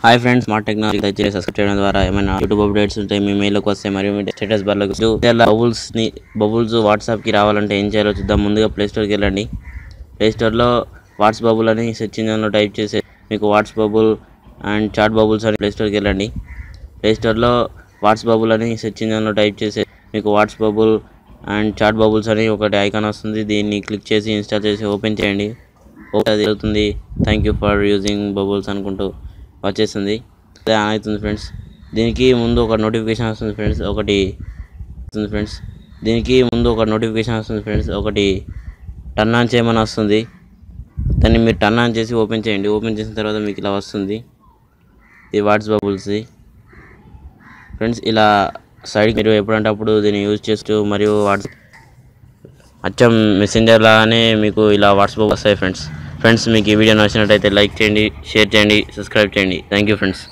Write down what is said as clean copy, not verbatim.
Hi friends, smart technology దయచేసి subscribe చేయడం ద్వారా ఏమైనా యూట్యూబ్ అప్డేట్స్ ఉంటాయి మీ మెయిల్కి వస్తాయి మరియు మీ స్టేటస్ బార్లోకి బబుల్స్ వాట్సాప్కి రావాలంటే ఏం చేయాలో చూద్దాం. ముందుగా ప్లేస్టోర్కి వెళ్ళండి. ప్లేస్టోర్లో వాట్స్ బబుల్ అని సెర్చ్ ఇంజిన్లో టైప్ చేసి మీకు whats bubble and chat bubbles అని ప్లేస్టోర్కి వెళ్ళండి. ప్లేస్టోర్లో వాట్స్ బబుల్ అని సెర్చ్ ఇంజిన్లో టైప్ చేసి మీకు whats bubble and chat bubbles అని ఒకటి ఐకాన్ వస్తుంది. దీన్ని క్లిక్ చేసి ఇన్స్టాల్ చేసి ఓపెన్ చేయండి. అది అవుతుంది. Thank you for using bubbles అనుకుంటూ వచ్చేస్తుంది. అదే అవుతుంది ఫ్రెండ్స్. దీనికి ముందు ఒక నోటిఫికేషన్ వస్తుంది ఫ్రెండ్స్. ఒకటి టర్న్ ఆన్ చేయమని వస్తుంది. దాన్ని మీరు టర్న్ ఆన్ చేసి ఓపెన్ చేయండి. ఓపెన్ చేసిన తర్వాత మీకు ఇలా వస్తుంది ఈ వాట్స్ బబుల్స్ ఫ్రెండ్స్. ఇలా సైడ్కి మీరు ఎప్పుడంటే అప్పుడు దీన్ని యూజ్ చేస్తూ మరియు అచ్చం మెసెంజర్ లాగానే మీకు ఇలా వాట్స్ బబుల్ వస్తాయి ఫ్రెండ్స్. మీకు ఈ వీడియో నచ్చినట్టయితే లైక్ చేయండి, షేర్ చేయండి, సబ్స్క్రైబ్ చేయండి. Thank you friends.